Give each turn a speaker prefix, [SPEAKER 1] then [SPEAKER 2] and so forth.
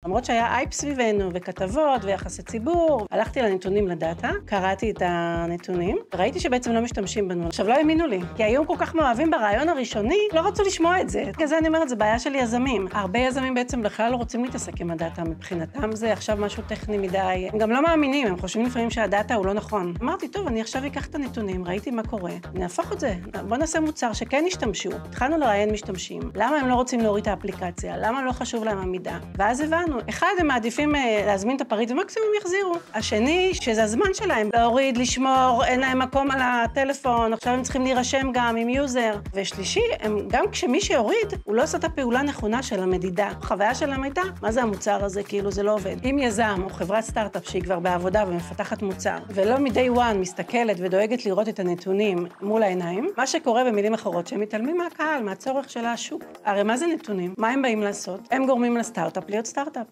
[SPEAKER 1] למרות שהיה אייפ סביבנו וכתבות ויחסי ציבור, הלכתי לנתונים לדאטה, קראתי את הנתונים, ראיתי שבעצם לא משתמשים בנו. עכשיו לא האמינו לי, כי היו כל כך מאוהבים ברעיון הראשוני, לא רצו לשמוע את זה. כזה אני אומרת, זה בעיה של יזמים. הרבה יזמים בעצם בכלל לא רוצים להתעסק עם הדאטה, מבחינתם זה עכשיו משהו טכני מדי. הם גם לא מאמינים, הם חושבים לפעמים שהדאטה הוא לא נכון. אמרתי, טוב, אני עכשיו אקח את הנתונים, ראיתי מה קורה, נהפוך את זה. בוא נעשה מוצר שכן ישתמשו. התחלנו לראיין משתמשים. למה הם לא רוצים להוריד את האפליקציה? למה לא חשוב להם המידע? ואז הבנו, אחד, הם מעדיפים להזמין את הפריט ומקסימום יחזירו. השני, שזה הזמן שלהם, להוריד, לשמור, אין להם מקום על הטלפון, עכשיו הם צריכים להירשם גם עם יוזר. ושלישי, גם כשמי שיוריד, הוא לא עושה את הפעולה הנכונה של המדידה. החוויה שלהם הייתה, מה זה המוצר הזה? כאילו זה לא עובד. אם יזם או חברת סטארט-אפ שהיא כבר בעבודה ומפתחת מוצר, ולא מ-day one מסתכלת ודואגת לראות את הנתונים מול העיניים, מה שקורה במילים אחרות, שהם מתעלמים מהקהל, מהצורך של השוק. הרי מה זה נתונים? מה הם באים לעשות? הם גורמים לסטארט-אפ להיות סטארט-אפ.